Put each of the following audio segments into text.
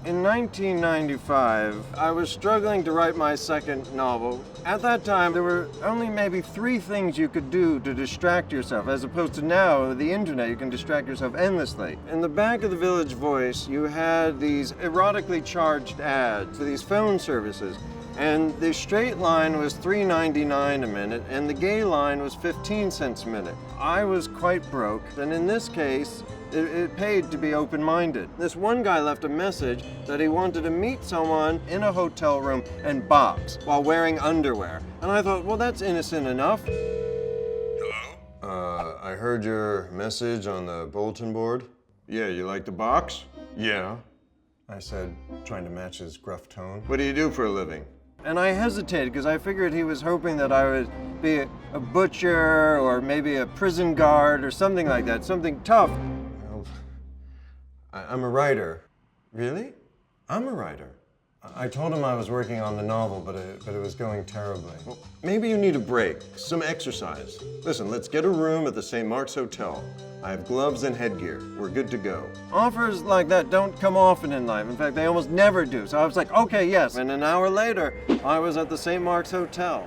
In 1995, I was struggling to write my second novel. At that time, there were only maybe 3 things you could do to distract yourself, as opposed to now, with the internet, you can distract yourself endlessly. In the back of the Village Voice, you had these erotically charged ads for these phone services. And the straight line was $3.99 a minute, and the gay line was 15 cents a minute. I was quite broke, and in this case, it paid to be open-minded. This one guy left a message that he wanted to meet someone in a hotel room and box while wearing underwear. And I thought, well, that's innocent enough. Hello? I heard your message on the bulletin board. Yeah, you like to box? Yeah, I said, trying to match his gruff tone. What do you do for a living? And I hesitated because I figured he was hoping that I would be a butcher or maybe a prison guard or something like that, something tough. Well, I'm a writer. Really? I'm a writer. I told him I was working on the novel, but it was going terribly. Well, maybe you need a break, some exercise. Listen, let's get a room at the St. Mark's Hotel. I have gloves and headgear. We're good to go. Offers like that don't come often in life. In fact, they almost never do. So I was like, okay, yes. And an hour later, I was at the St. Mark's Hotel.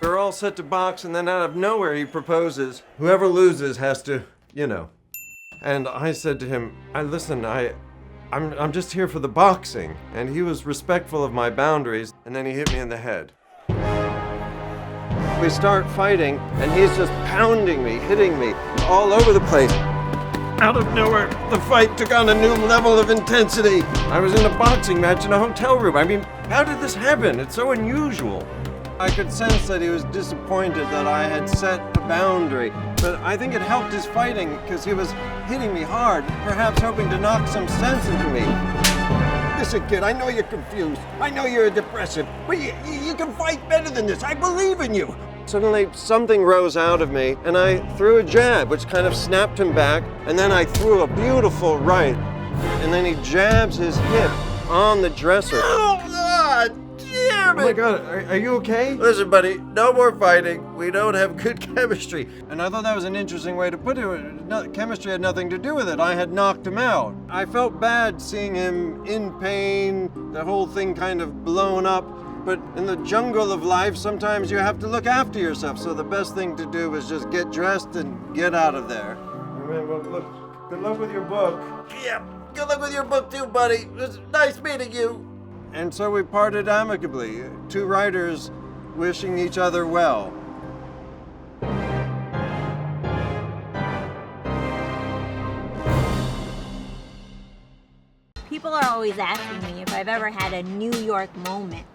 We were all set to box, and then out of nowhere, he proposes. Whoever loses has to, you know. And I said to him, listen, I'm just here for the boxing. And he was respectful of my boundaries, and then he hit me in the head. We start fighting, and he's just pounding me, hitting me all over the place. Out of nowhere, the fight took on a new level of intensity. I was in a boxing match in a hotel room. I mean, how did this happen? It's so unusual. I could sense that he was disappointed that I had set a boundary, but I think it helped his fighting because he was hitting me hard, perhaps hoping to knock some sense into me. Listen, kid, I know you're confused. I know you're a depressive, but you can fight better than this. I believe in you. Suddenly, something rose out of me, and I threw a jab, which kind of snapped him back, and then I threw a beautiful right, and then he jabs his hip on the dresser. Oh, God, damn it! Oh, my God, are you okay? Listen, buddy, no more fighting. We don't have good chemistry. And I thought that was an interesting way to put it. Chemistry had nothing to do with it. I had knocked him out. I felt bad seeing him in pain, the whole thing kind of blown up. But in the jungle of life, sometimes you have to look after yourself. So the best thing to do is just get dressed and get out of there. Well, look, good luck with your book. Yeah, good luck with your book too, buddy. It was nice meeting you. And so we parted amicably, 2 writers wishing each other well. People are always asking me if I've ever had a New York moment.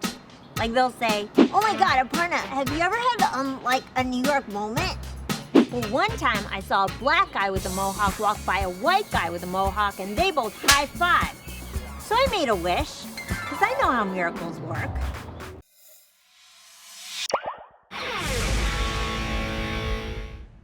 Like they'll say, oh my God, Aparna, have you ever had like a New York moment? Well, one time I saw a black guy with a mohawk walk by a white guy with a mohawk, and they both high-fived. So I made a wish, because I know how miracles work.